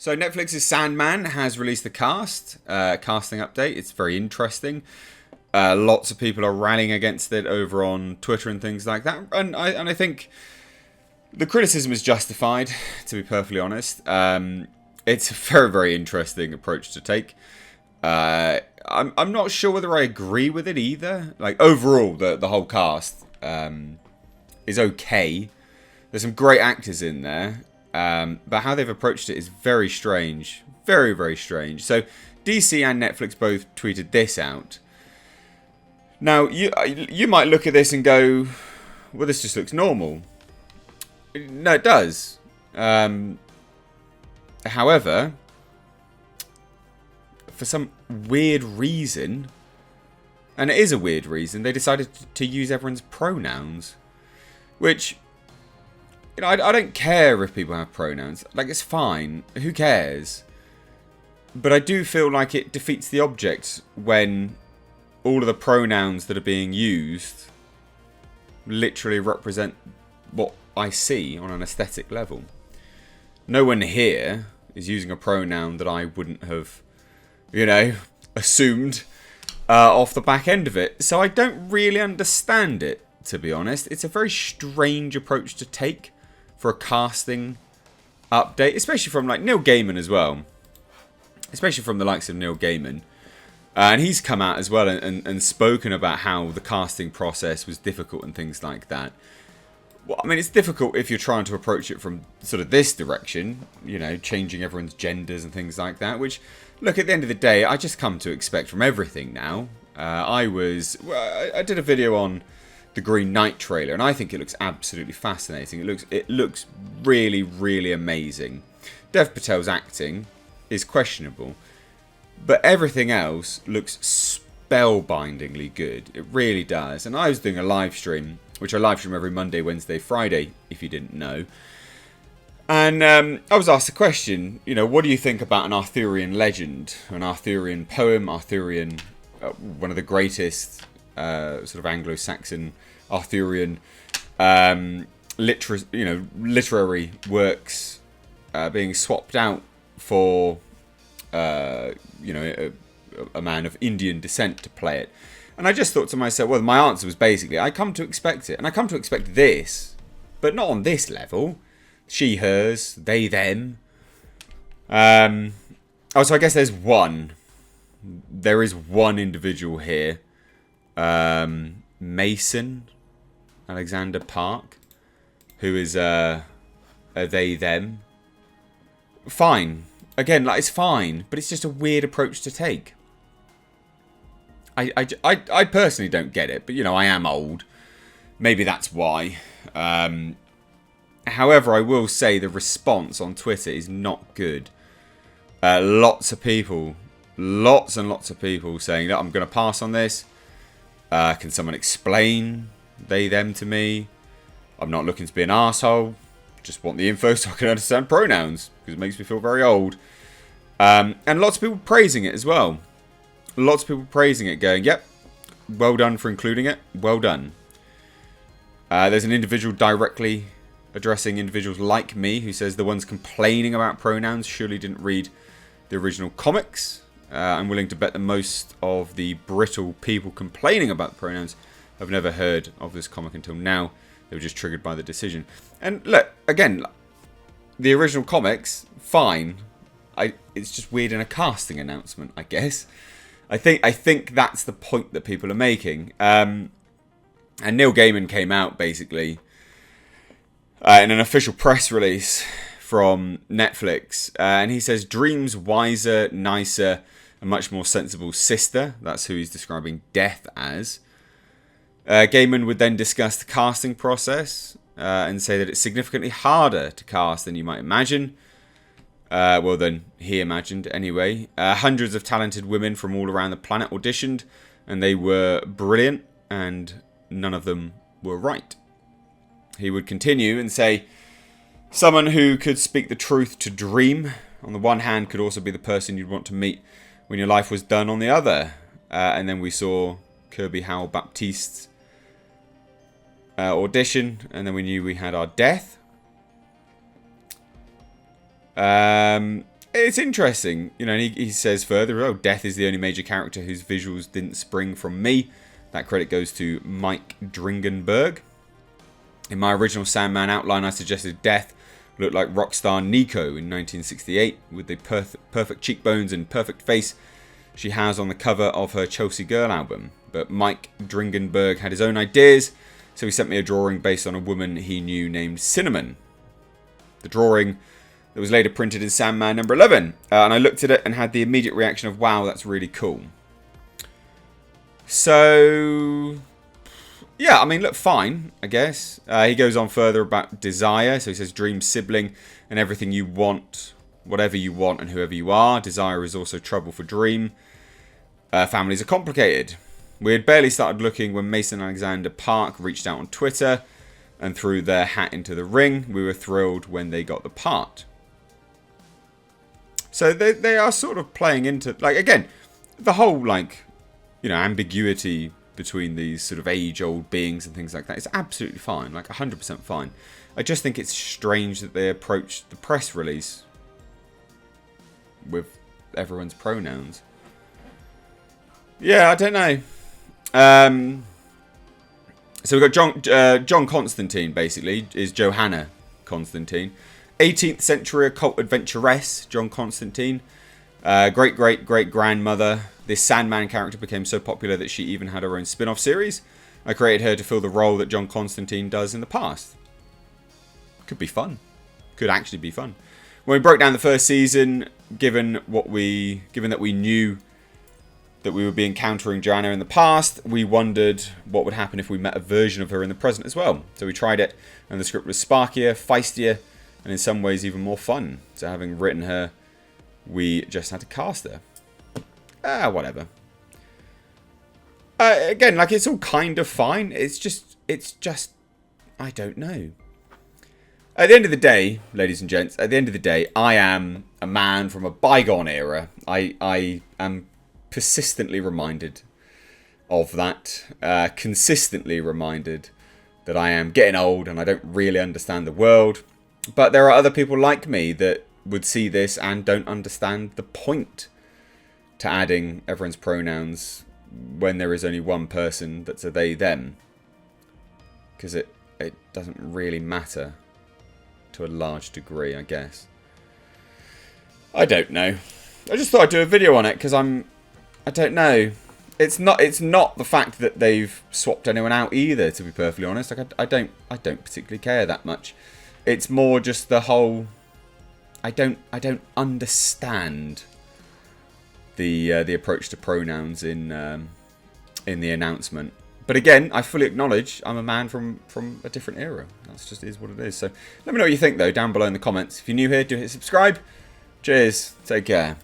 So Netflix's Sandman has released the casting update. It's very interesting. Lots of people are rallying against it over on Twitter and things like that. And I think the criticism is justified, to be perfectly honest. It's a very, very interesting approach to take. I'm not sure whether I agree with it either. Like, overall, the whole cast is okay. There's some great actors in there. But how they've approached it is very strange. Very, very strange. So, DC and Netflix both tweeted this out. Now, you might look at this and go, well, this just looks normal. No, it does. However, for some weird reason, and it is a weird reason, they decided to use everyone's pronouns. Which, you know, I don't care if people have pronouns. Like, it's fine. Who cares? But I do feel like it defeats the object when all of the pronouns that are being used literally represent what I see on an aesthetic level. No one here is using a pronoun that I wouldn't have, you know, assumed off the back end of it. So I don't really understand it, to be honest. It's a very strange approach to take for a casting update, especially from like Neil Gaiman as well. Especially from the likes of Neil Gaiman. And he's come out as well and spoken about how the casting process was difficult and things like that. Well, I mean, it's difficult if you're trying to approach it from sort of this direction, you know, changing everyone's genders and things like that, which, look, at the end of the day, I just come to expect from everything now. I did a video on the Green Knight trailer, and I think it looks absolutely fascinating. It looks really, really amazing. Dev Patel's acting is questionable, but everything else looks spellbindingly good. It really does. And I was doing a live stream, which I live stream every Monday, Wednesday, Friday, if you didn't know. And I was asked a question, you know, what do you think about an Arthurian legend, an Arthurian poem, Arthurian, one of the greatest sort of Anglo-Saxon Arthurian literary works being swapped out for a man of Indian descent to play it. And I just thought to myself, well, my answer was basically, I come to expect it. And I come to expect this, but not on this level. She, hers, they, them. So I guess there's one. There is one individual here. Mason Alexander Park, who is a they, them. Fine. Again, like, it's fine, but it's just a weird approach to take. I personally don't get it, but, you know, I am old. Maybe that's why. However, I will say the response on Twitter is not good. Lots and lots of people saying that I'm going to pass on this. Can someone explain they, them to me? I'm not looking to be an arsehole. Just want the info so I can understand pronouns, because it makes me feel very old. And lots of people praising it as well. Lots of people praising it, going, yep, well done for including it. Well done. There's an individual directly addressing individuals like me who says the ones complaining about pronouns surely didn't read the original comics. I'm willing to bet that most of the brittle people complaining about pronouns have never heard of this comic until now. They were just triggered by the decision. And look, again, the original comics, fine. It's just weird in a casting announcement, I guess. I think that's the point that people are making. And Neil Gaiman came out, basically, in an official press release from Netflix. And he says, Dream's wiser, nicer, and much more sensible sister. That's who he's describing Death as. Gaiman would then discuss the casting process and say that it's significantly harder to cast than you might imagine. Well, than he imagined, anyway. Hundreds of talented women from all around the planet auditioned, and they were brilliant, and none of them were right. He would continue and say, someone who could speak the truth to Dream, on the one hand, could also be the person you'd want to meet when your life was done on the other. And then we saw Kirby Howell Baptiste's audition, and then we knew we had our death. it's interesting, you know. And he says further, "Oh, Death is the only major character whose visuals didn't spring from me. That credit goes to Mike Dringenberg. In my original Sandman outline, I suggested Death looked like rockstar Nico in 1968 with the perfect cheekbones and perfect face she has on the cover of her Chelsea Girl album. But Mike Dringenberg had his own ideas, so he sent me a drawing based on a woman he knew named SANDMAN. The drawing that was later printed in Sandman number 11. And I looked at it and had the immediate reaction of, wow, that's really cool. So, yeah, I mean, look, fine, I guess. He goes on further about desire. So he says, dream sibling and everything you want, whatever you want and whoever you are. Desire is also trouble for dream. Families are complicated. We had barely started looking when Mason Alexander Park reached out on Twitter and threw their hat into the ring. We were thrilled when they got the part. So they are sort of playing into, like, again, the whole, like, you know, ambiguity between these sort of age-old beings and things like that is absolutely fine, like 100% fine. I just think it's strange that they approached the press release with everyone's pronouns. Yeah, I don't know. So we've got John Constantine, basically, is Johanna Constantine. 18th century occult adventuress, John Constantine. Great-great-great-grandmother. This Sandman character became so popular that she even had her own spin-off series. I created her to fill the role that John Constantine does in the past. Could be fun. Could actually be fun. When we broke down the first season, given that we knew that we would be encountering Joanna in the past, we wondered what would happen if we met a version of her in the present as well. So we tried it, and the script was sparkier, feistier, and in some ways even more fun. So having written her, we just had to cast her. Whatever. Again, like, it's all kind of fine. It's just, I don't know. At the end of the day, ladies and gents, at the end of the day, I am a man from a bygone era. I am persistently reminded of that. Consistently reminded that I am getting old and I don't really understand the world. But there are other people like me that would see this and don't understand the point to adding everyone's pronouns when there is only one person that's a they, them. Because it doesn't really matter to a large degree, I guess. I don't know. I just thought I'd do a video on it because I don't know. It's not the fact that they've swapped anyone out either, to be perfectly honest. Like, I don't particularly care that much. It's more just the whole, I don't understand the approach to pronouns in the announcement. But again, I fully acknowledge I'm a man from a different era. That's just is what it is. So let me know what you think though down below in the comments. If you're new here, do hit subscribe. Cheers. Take care.